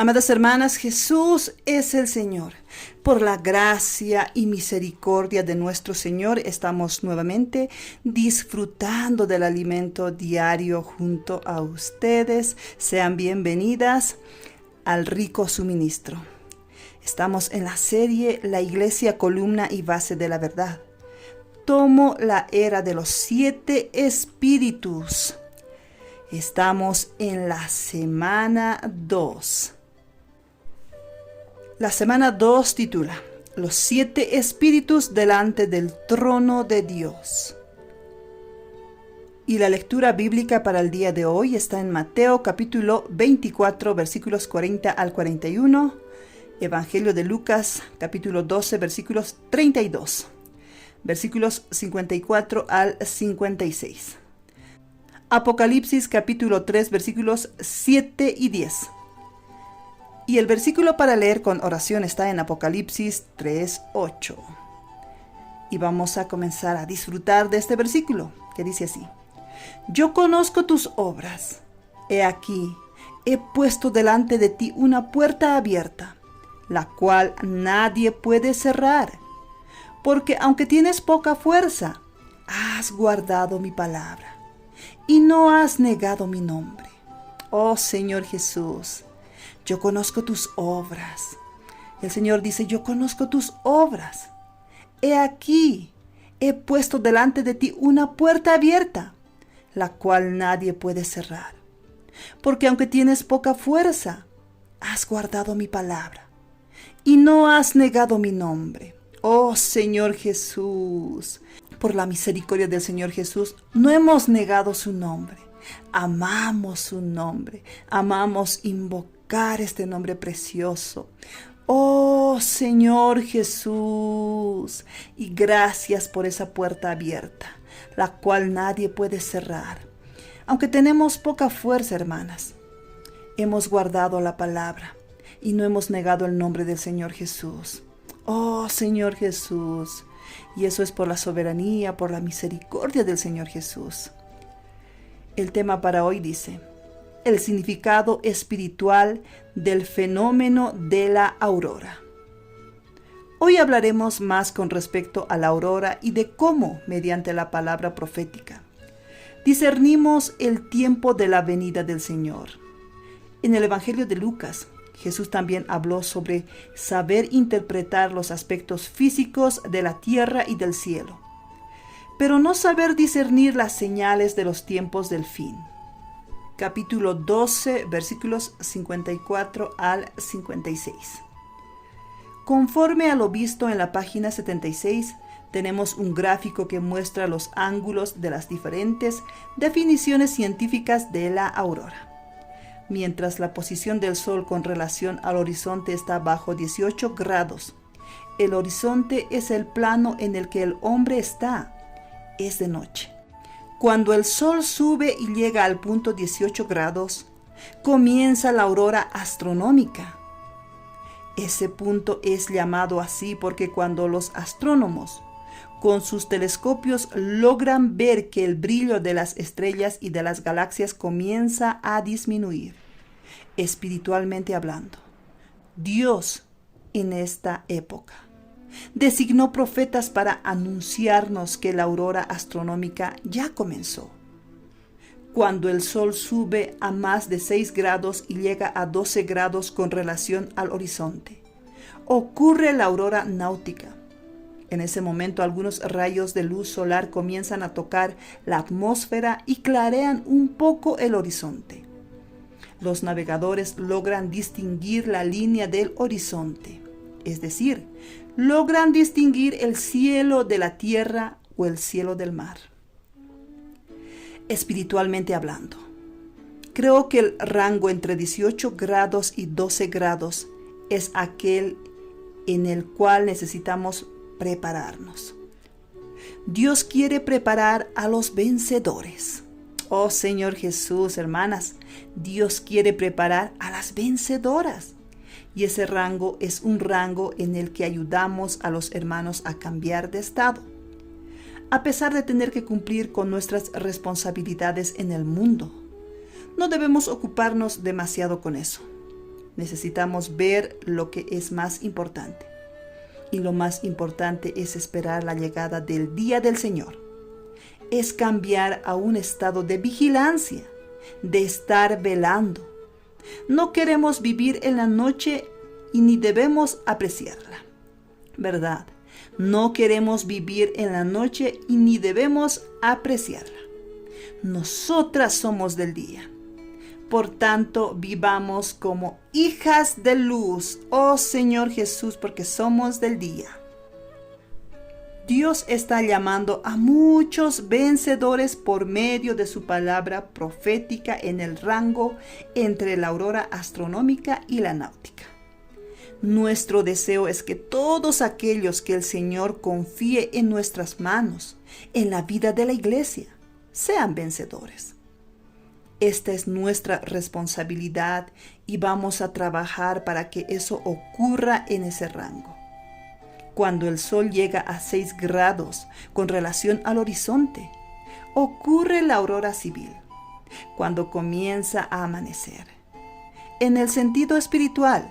Amadas hermanas, Jesús es el Señor. Por la gracia y misericordia de nuestro Señor, estamos nuevamente disfrutando del alimento diario junto a ustedes. Sean bienvenidas al rico suministro. Estamos en la serie La Iglesia, columna y base de la verdad. Tomo la era de los 7 espíritus. Estamos en la semana 2. La semana 2 titula Los 7 espíritus delante del trono de Dios. Y la lectura bíblica para el día de hoy está en Mateo capítulo 24 versículos 40 al 41, Evangelio de Lucas capítulo 12 versículos 32, versículos 54 al 56. Apocalipsis capítulo 3 versículos 7 y 10. Y el versículo para leer con oración está en Apocalipsis 3:8. Y vamos a comenzar a disfrutar de este versículo, que dice así: Yo conozco tus obras. He aquí, he puesto delante de ti una puerta abierta, la cual nadie puede cerrar. Porque aunque tienes poca fuerza, has guardado mi palabra, y no has negado mi nombre. Oh Señor Jesús, yo conozco tus obras. El Señor dice, yo conozco tus obras. He aquí, he puesto delante de ti una puerta abierta, la cual nadie puede cerrar. Porque aunque tienes poca fuerza, has guardado mi palabra, y no has negado mi nombre. Oh Señor Jesús, por la misericordia del Señor Jesús, no hemos negado su nombre. Amamos su nombre, amamos invocar este nombre precioso. Oh Señor Jesús, y gracias por esa puerta abierta, la cual nadie puede cerrar. Aunque tenemos poca fuerza, hermanas, hemos guardado la palabra y no hemos negado el nombre del Señor Jesús. Oh Señor Jesús, y eso es por la soberanía, por la misericordia del Señor Jesús. El tema para hoy dice, el significado espiritual del fenómeno de la aurora. Hoy hablaremos más con respecto a la aurora y de cómo, mediante la palabra profética, discernimos el tiempo de la venida del Señor. En el Evangelio de Lucas, Jesús también habló sobre saber interpretar los aspectos físicos de la tierra y del cielo, pero no saber discernir las señales de los tiempos del fin. Capítulo 12, versículos 54 al 56. Conforme a lo visto en la página 76, tenemos un gráfico que muestra los ángulos de las diferentes definiciones científicas de la aurora. Mientras la posición del Sol con relación al horizonte está bajo 18 grados, el horizonte es el plano en el que el hombre está. Es de noche. Cuando el Sol sube y llega al punto 18 grados, comienza la aurora astronómica. Ese punto es llamado así porque cuando los astrónomos con sus telescopios logran ver que el brillo de las estrellas y de las galaxias comienza a disminuir, espiritualmente hablando, Dios en esta época designó profetas para anunciarnos que la aurora astronómica ya comenzó. Cuando el Sol sube a más de 6 grados y llega a 12 grados con relación al horizonte, ocurre la aurora náutica. En ese momento algunos rayos de luz solar comienzan a tocar la atmósfera y clarean un poco el horizonte. Los navegadores logran distinguir la línea del horizonte, es decir, logran distinguir el cielo de la tierra o el cielo del mar. Espiritualmente hablando, creo que el rango entre 18 grados y 12 grados es aquel en el cual necesitamos prepararnos. Dios quiere preparar a los vencedores. Oh Señor Jesús, hermanas, Dios quiere preparar a las vencedoras. Y ese rango es un rango en el que ayudamos a los hermanos a cambiar de estado, a pesar de tener que cumplir con nuestras responsabilidades en el mundo. No debemos ocuparnos demasiado con eso. Necesitamos ver lo que es más importante. Y lo más importante es esperar la llegada del día del Señor. Es cambiar a un estado de vigilancia, de estar velando. No queremos vivir en la noche y ni debemos apreciarla, ¿verdad? No queremos vivir en la noche y ni debemos apreciarla. Nosotras somos del día. Por tanto, vivamos como hijas de luz, oh Señor Jesús, porque somos del día. Dios está llamando a muchos vencedores por medio de su palabra profética en el rango entre la aurora astronómica y la náutica. Nuestro deseo es que todos aquellos que el Señor confíe en nuestras manos, en la vida de la iglesia, sean vencedores. Esta es nuestra responsabilidad y vamos a trabajar para que eso ocurra en ese rango. Cuando el sol llega a 6 grados con relación al horizonte, ocurre la aurora civil, cuando comienza a amanecer. En el sentido espiritual,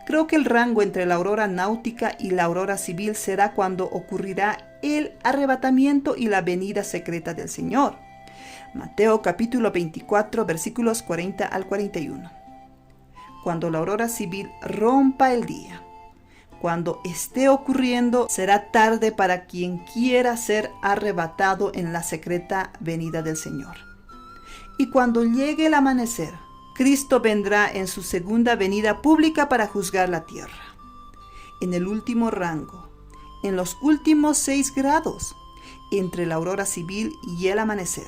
creo que el rango entre la aurora náutica y la aurora civil será cuando ocurrirá el arrebatamiento y la venida secreta del Señor. Mateo capítulo 24, versículos 40 al 41. Cuando la aurora civil rompa el día, cuando esté ocurriendo, será tarde para quien quiera ser arrebatado en la secreta venida del Señor. Y cuando llegue el amanecer, Cristo vendrá en su segunda venida pública para juzgar la tierra. En el último rango, en los últimos 6 grados, entre la aurora civil y el amanecer,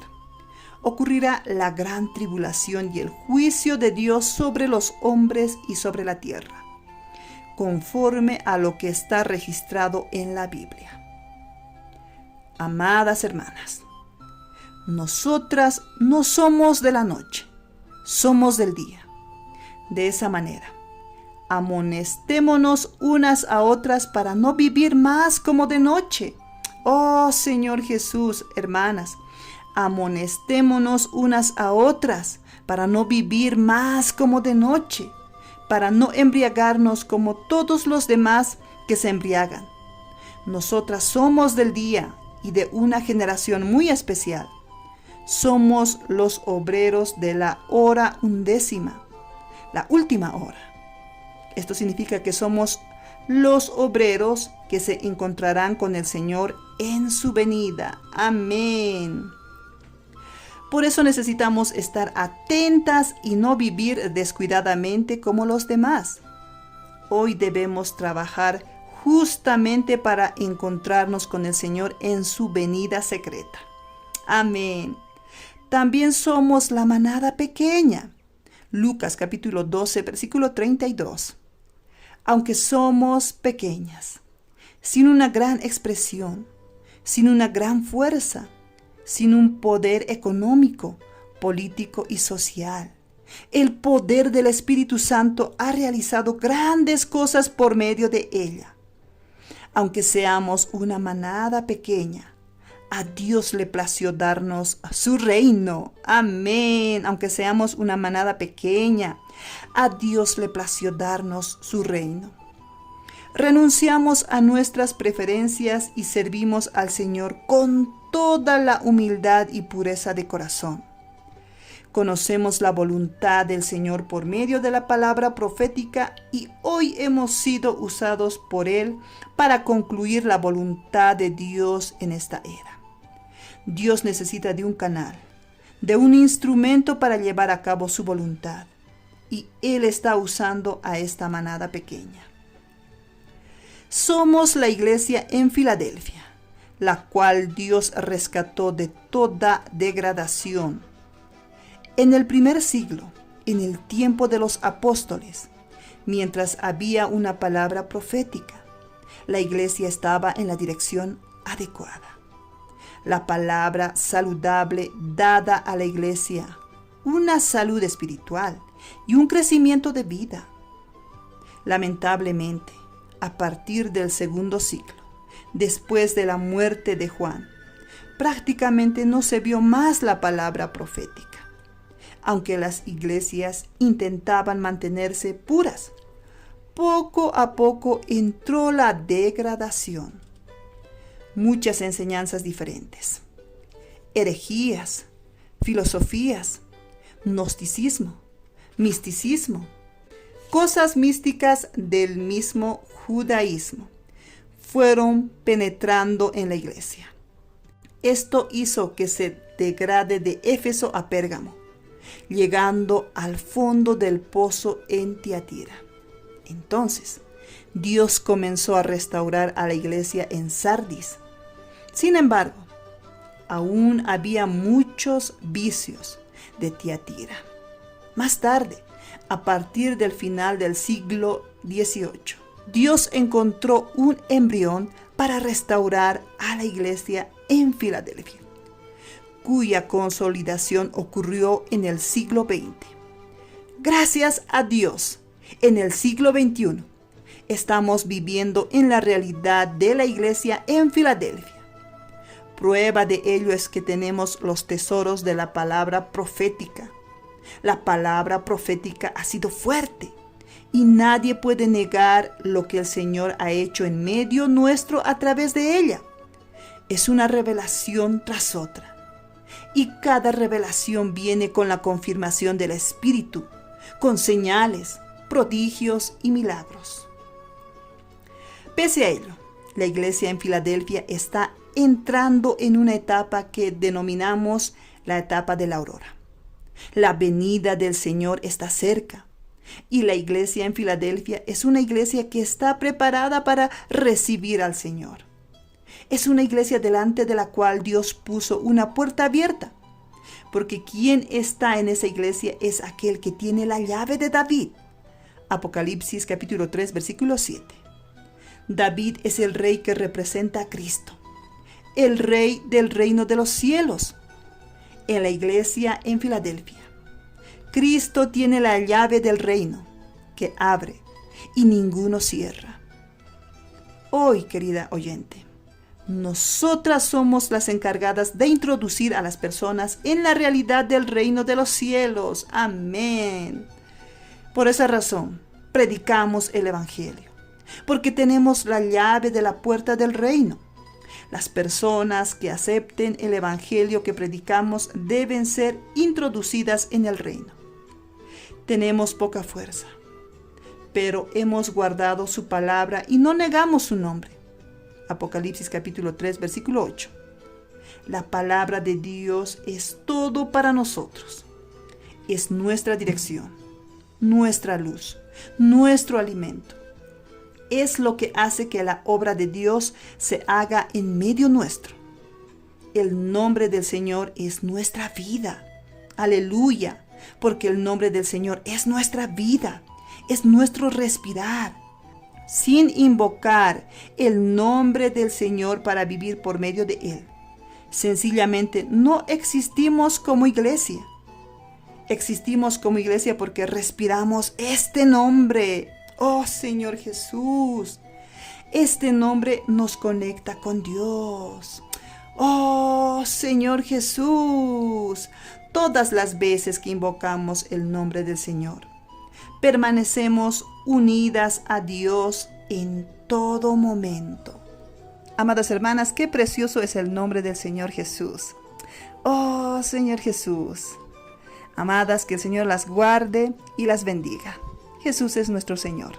ocurrirá la gran tribulación y el juicio de Dios sobre los hombres y sobre la tierra, conforme a lo que está registrado en la Biblia. Amadas hermanas, nosotras no somos de la noche, somos del día. De esa manera, amonestémonos unas a otras para no vivir más como de noche. Oh Señor Jesús, hermanas, amonestémonos unas a otras para no vivir más como de noche, para no embriagarnos como todos los demás que se embriagan. Nosotras somos del día y de una generación muy especial. Somos los obreros de la hora 11, la última hora. Esto significa que somos los obreros que se encontrarán con el Señor en su venida. Amén. Por eso necesitamos estar atentas y no vivir descuidadamente como los demás. Hoy debemos trabajar justamente para encontrarnos con el Señor en su venida secreta. Amén. También somos la manada pequeña. Lucas capítulo 12, versículo 32. Aunque somos pequeñas, sin una gran expresión, sin una gran fuerza, sin un poder económico, político y social, el poder del Espíritu Santo ha realizado grandes cosas por medio de ella. Aunque seamos una manada pequeña, a Dios le plació darnos su reino. Amén. Aunque seamos una manada pequeña, a Dios le plació darnos su reino. Renunciamos a nuestras preferencias y servimos al Señor con toda la humildad y pureza de corazón. Conocemos la voluntad del Señor por medio de la palabra profética y hoy hemos sido usados por Él para concluir la voluntad de Dios en esta era. Dios necesita de un canal, de un instrumento para llevar a cabo su voluntad, y Él está usando a esta manada pequeña. Somos la iglesia en Filadelfia, la cual Dios rescató de toda degradación. En el primer siglo, en el tiempo de los apóstoles, mientras había una palabra profética, la iglesia estaba en la dirección adecuada. La palabra saludable dada a la iglesia, una salud espiritual y un crecimiento de vida. Lamentablemente, a partir del segundo siglo, después de la muerte de Juan, prácticamente no se vio más la palabra profética. aunque las iglesias intentaban mantenerse puras. Poco a poco entró la degradación. Muchas enseñanzas diferentes, herejías, filosofías, gnosticismo, misticismo, cosas místicas del mismo judaísmo fueron penetrando en la iglesia. Esto hizo que se degrade de Éfeso a Pérgamo, llegando al fondo del pozo en Tiatira. Entonces, Dios comenzó a restaurar a la iglesia en Sardis. Sin embargo, aún había muchos vicios de Tiatira. Más tarde, a partir del final del siglo XVIII, Dios encontró un embrión para restaurar a la iglesia en Filadelfia, cuya consolidación ocurrió en el siglo XX. Gracias a Dios, en el siglo XXI, estamos viviendo en la realidad de la iglesia en Filadelfia. Prueba de ello es que tenemos los tesoros de la palabra profética. La palabra profética ha sido fuerte y nadie puede negar lo que el Señor ha hecho en medio nuestro a través de ella. Es una revelación tras otra. Y cada revelación viene con la confirmación del Espíritu, con señales, prodigios y milagros. Pese a ello, la iglesia en Filadelfia está entrando en una etapa que denominamos la etapa de la aurora. La venida del Señor está cerca y la iglesia en Filadelfia es una iglesia que está preparada para recibir al Señor. Es una iglesia delante de la cual Dios puso una puerta abierta, porque quien está en esa iglesia es aquel que tiene la llave de David. Apocalipsis capítulo 3, versículo 7. David es el rey que representa a Cristo, el rey del reino de los cielos. En la iglesia en Filadelfia, Cristo tiene la llave del reino que abre y ninguno cierra. Hoy, querida oyente, nosotras somos las encargadas de introducir a las personas en la realidad del reino de los cielos. Amén. Por esa razón, predicamos el Evangelio, porque tenemos la llave de la puerta del reino. Las personas que acepten el Evangelio que predicamos deben ser introducidas en el reino. Tenemos poca fuerza, pero hemos guardado su palabra y no negamos su nombre. Apocalipsis capítulo 3, versículo 8. La palabra de Dios es todo para nosotros. Es nuestra dirección, nuestra luz, nuestro alimento. Es lo que hace que la obra de Dios se haga en medio nuestro. El nombre del Señor es nuestra vida. Aleluya, porque el nombre del Señor es nuestra vida, es nuestro respirar. Sin invocar el nombre del Señor para vivir por medio de Él, sencillamente no existimos como iglesia. Existimos como iglesia porque respiramos este nombre. Oh Señor Jesús, este nombre nos conecta con Dios. Oh Señor Jesús, todas las veces que invocamos el nombre del Señor, permanecemos unidas a Dios en todo momento. Amadas hermanas, qué precioso es el nombre del Señor Jesús. Oh Señor Jesús. Amadas, que el Señor las guarde y las bendiga. Jesús es nuestro Señor.